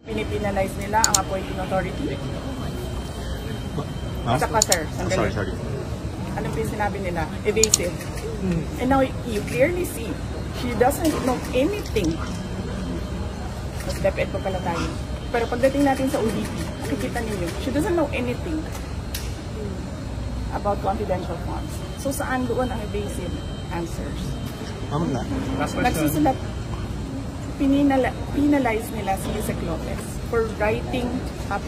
Pinipinalize nila ang appointing authority. Saka sir, sandali. Sorry. Anong sinabi nila? Evasive. And now you clearly see, she doesn't know anything. Mas DepEd pa pala tayo. Pero pagdating natin sa ODP, nakikita ninyo, she doesn't know anything about confidential funds. So saan doon ang evasive answers? Last question. Nagsusulat, penalize nila si Yusek Lopez for writing up.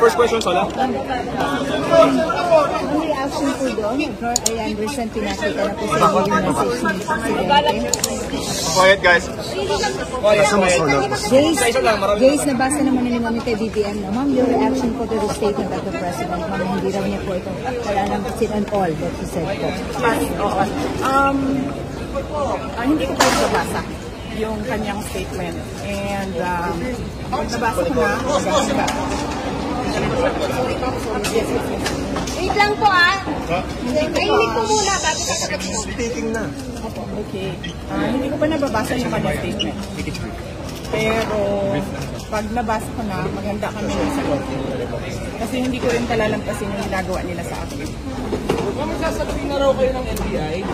First question, Sola. Ang reaction po doon, ayan, recent pinakita na po sa yung message ni Presidente. Quiet, guys. Jace, nabasa naman ni Mami kay BBM, no? Ma'am, your reaction po to the statement of the President, ma'am, hindi raw niya po ito, wala lang sit and all that he said po. Hindi ko pa nabasa yung kanyang statement. And pag nabasa ko na, Wait lang po Nainig ko muna bago sasagot mo. Speaking na. Okay. Hindi ko pa nababasa yung kanyang statement. Pero pag nabasa ko na, maganda kami ng sagot. Kasi hindi ko rin talalampasin yung ginagawa nila sa akin. Kung magsasagutin na raw kayo ng NBI,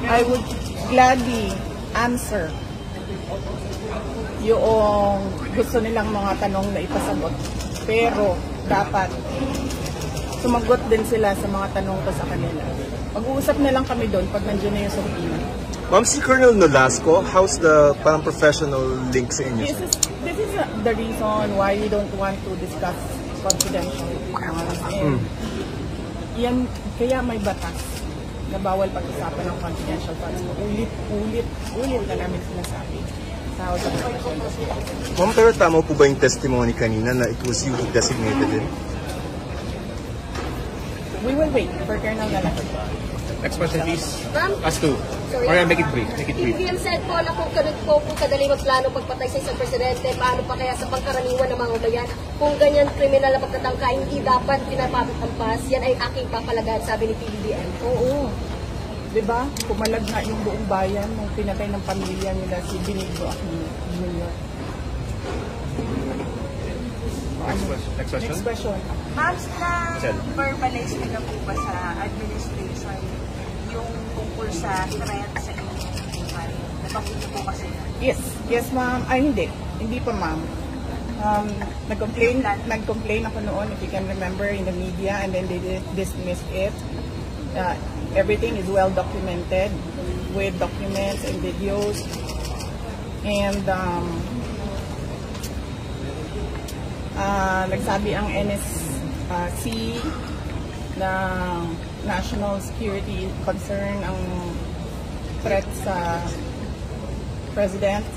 I would gladly answer yung gusto nilang mga tanong na ipasagot. Pero dapat sumagot din sila sa mga tanong ko sa kanila. Mag-uusap na lang kami doon pag nandiyan na yung subpoena. Ma'am, si Colonel Nolasco, how's the parang professional link sa inyo? This is the reason why we don't want to discuss confidential. Yan, kaya may batas na bawal pag-usapan ng confidential funds. Ulit na namin sinasabi. Ma'am, pero tama po ba yung testimony kanina na it was you who designated him? We will wait for Colonel Nolasco. next question please. Ma'am? Ask two. Or make it brief. BBM said po na kung ganun po kadali magplano pagpatay sa isang presidente, paano pa kaya sa pangkaraniwan ng mga bayan? Kung ganyan kriminal na pagtatangka, hindi dapat pinapapatampas. Yan ay aking papalagahan, sabi ni PBBM. Oo. Diba? Pumalag nga yung buong bayan nung pinatay ng pamilya nila si Benigno Aquino Jr. Next question. Next question. Ma'am, na-verbalize nyo na po ba sa administration yung tungkol sa threat sa inyong buhay? Nabanggit niyo po kasi. Yes ma'am. Ay hindi. Hindi pa ma'am. Nag-complain ako noon, if you can remember, in the media, and then they dismissed it. Everything is well documented with documents and videos. And nagsabi ang NSC na national security concern ang threat sa president,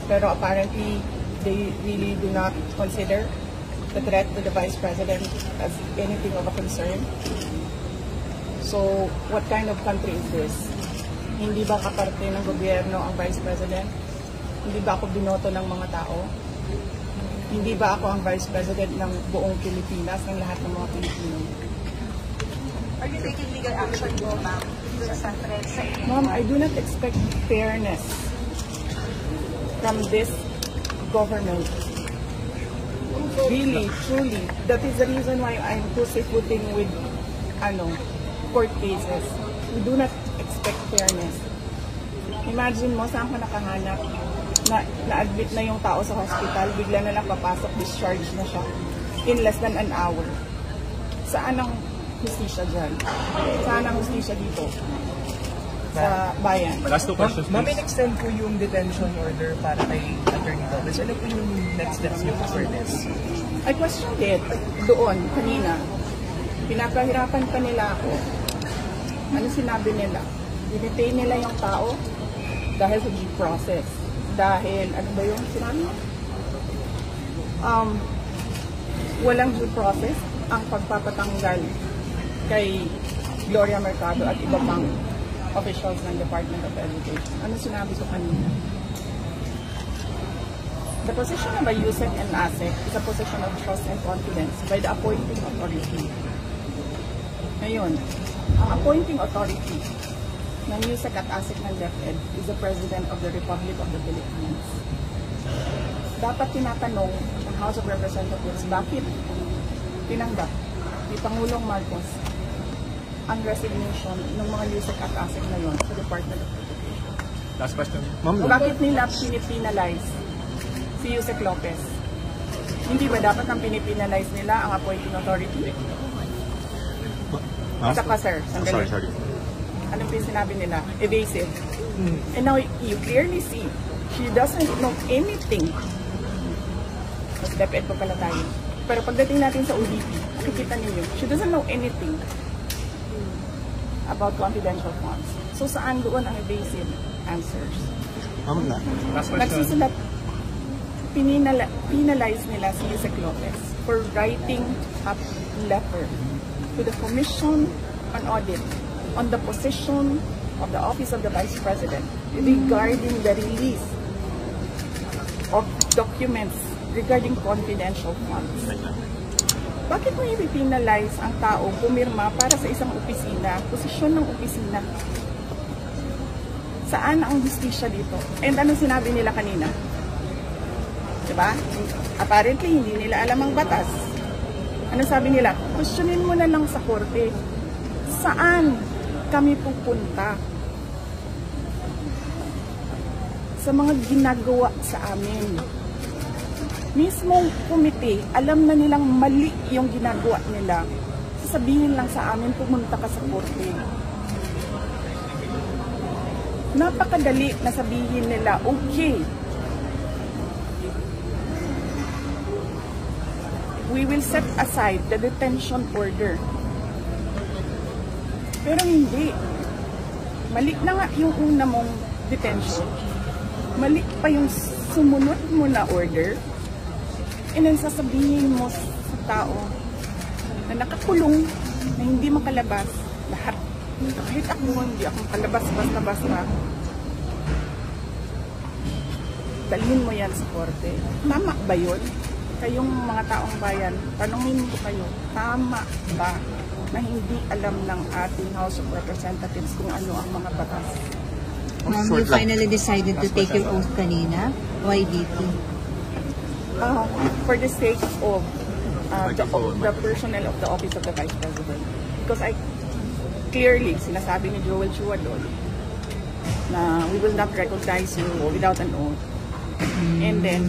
pero apparently they really do not consider the threat to the vice president as anything of a concern. So what kind of country is this? Hindi ba kaparte ng gobyerno ang vice president? Hindi ba ako binoto ng mga tao? Hindi ba ako ang Vice President ng buong Pilipinas, ng lahat ng mga Pilipino? Are you taking legal action po, ma'am, sa threat sa inyo? Ma'am, I do not expect fairness from this government. Really, truly. That is the reason why I'm pussyfooting with court cases. We do not expect fairness. Imagine mo, saan ka nakahanap? Na-admit na yung tao sa hospital, bigla na lang papasok, discharge na siya in less than an hour. Saan ang hustisya dyan? Saan ang hustisya dito? Sa bayan. Last two questions Ma'am, please. in-extend po yung detention order para kay Attorney Lopez. Ano po yung next steps niyo for this? I questioned it doon, kanina. Pinapahirapan pa nila ako. Ano sinabi nila? I-detain nila yung tao dahil sa due process. Dahil, ano ba yung sinabi? Walang due process ang pagpapatanggal kay Gloria Mercado at iba pang officials ng Department of Education. Ano sinabi ko kanina? The position of a USEC and ASEC is a position of trust and confidence by the appointing authority. Ngayon, ang appointing authority ng USEC at ASIC ng DepEd is the President of the Republic of the Philippines. Dapat tinatanong ng House of Representatives bakit tinanggap ni Pangulong Marcos ang resignation ng mga USEC at ASIC na yon sa Department of Education. Last question. Bakit nila pinipinalize si Yusek Lopez? Hindi ba dapat ang pinipinalize nila ang appointing authority? Saka sir, sandali. Sorry. Ano po yung sinabi nila? Evasive. And now you clearly see, she doesn't know anything. Mas DepEd pa pala tayo. Pero pagdating natin sa OVP, makikita niyo, she doesn't know anything about confidential funds. So saan doon ang evasive answers? Last question. Nagsusulat, penalize nila si Yusek Lopez for writing a letter to the Commission on Audit on the position of the Office of the Vice President regarding the release of documents regarding confidential funds. Bakit mo i-penalize ang tao pumirma para sa isang opisina, posisyon ng opisina? Saan ang justisya dito? And ano sinabi nila kanina? Diba? Apparently, hindi nila alam ang batas. Ano sabi nila? Questionin mo na lang sa korte. Saan kami pupunta? Sa mga ginagawa sa amin. Mismong komite, alam na nilang mali yung ginagawa nila. Sasabihin lang sa amin, pumunta ka sa korte. Napakadali na sabihin nila, okay, we will set aside the detention order. Pero hindi. Mali na nga yung una mong detention. Mali pa yung sumunod mo na order. And then sasabihin mo sa tao na nakakulong, na hindi makalabas, lahat. Kahit ako, hindi ako makalabas basta-basta. Dalhin mo yan sa korte. Tama ba yun? Kayong mga taong bayan, tanongin ko kayo, tama ba na hindi alam ng ating House of Representatives kung ano ang mga batas? Ma'am, you finally decided to take your oath kanina. Why DP? For the sake of the personnel of the Office of the Vice President. Because I clearly, sinasabi ni Joel Chua doon, na we will not recognize you without an oath. And then,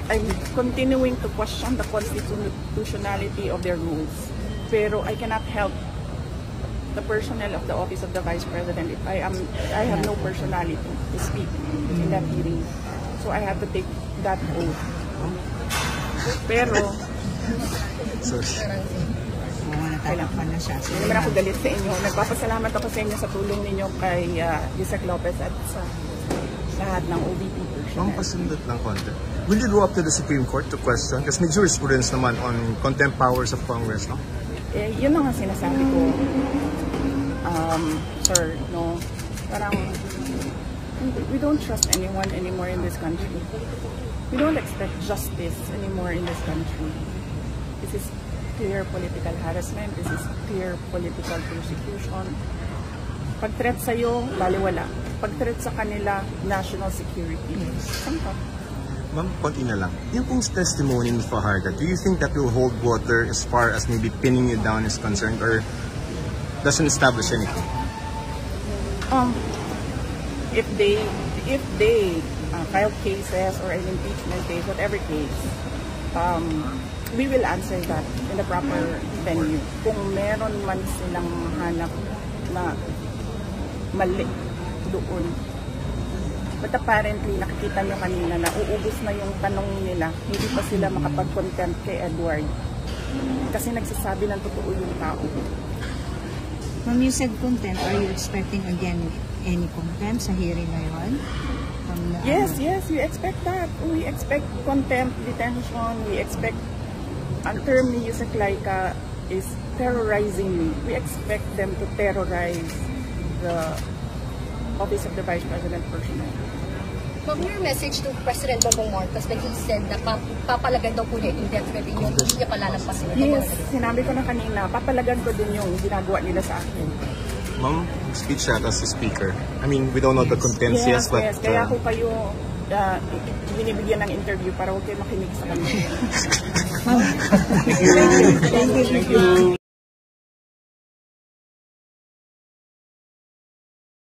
I'm continuing to question the constitutionality of their rules. Pero I cannot help the personnel of the Office of the Vice President if I have no personality to speak in that hearing. So I have to take that oath. Pero, Natatakpan na siya. hindi naman ako galit sa inyo. Nagpapasalamat ako sa inyo sa tulong ninyo kay Yusek Lopez at sa lahat ng OVP personnel. Pasundot lang konti. Will you go up to the Supreme Court to question? Kasi may jurisprudence naman on contempt powers of Congress, no? Yun ang sinasabi ko, sir, no? Parang, we don't trust anyone anymore in this country. We don't expect justice anymore in this country. This is clear political harassment. This is clear political persecution. Pag-threat sa'yo, baliwala. Pag-threat sa kanila, national security. Saan ka? Ma'am, konti na lang. Yung pong testimony ni Fajardo, do you think that will hold water as far as maybe pinning you down is concerned or doesn't establish anything? If they file cases or an impeachment case, whatever case, we will answer that in the proper venue. Kung meron man silang hanap na mali doon. But apparently, nakikita nyo kanina na uubos na yung tanong nila. Hindi pa sila makapag-contempt kay Edward. Kasi nagsasabi ng totoo yung tao. Ma'am, you said contempt. Are you expecting again any contempt sa hearing na yun? Yes, we expect that. We expect contempt, detention. We expect, ang term ni Yusek Laika is terrorizing me. We expect them to terrorize the Office of the Vice President personnel. Ma'am, your message to President Bongbong Marcos that he said na papalagan daw po niya indefinitely yung hindi niya palalampasin. Yes, sinabi ko na kanina, papalagan ko din yung ginagawa nila sa akin. Ma'am, speech siya as a speaker. I mean, we don't know the contents yes, but... Yes, kaya ako kayo binibigyan ng interview para huwag kayo makinig sa kanila. Thank you.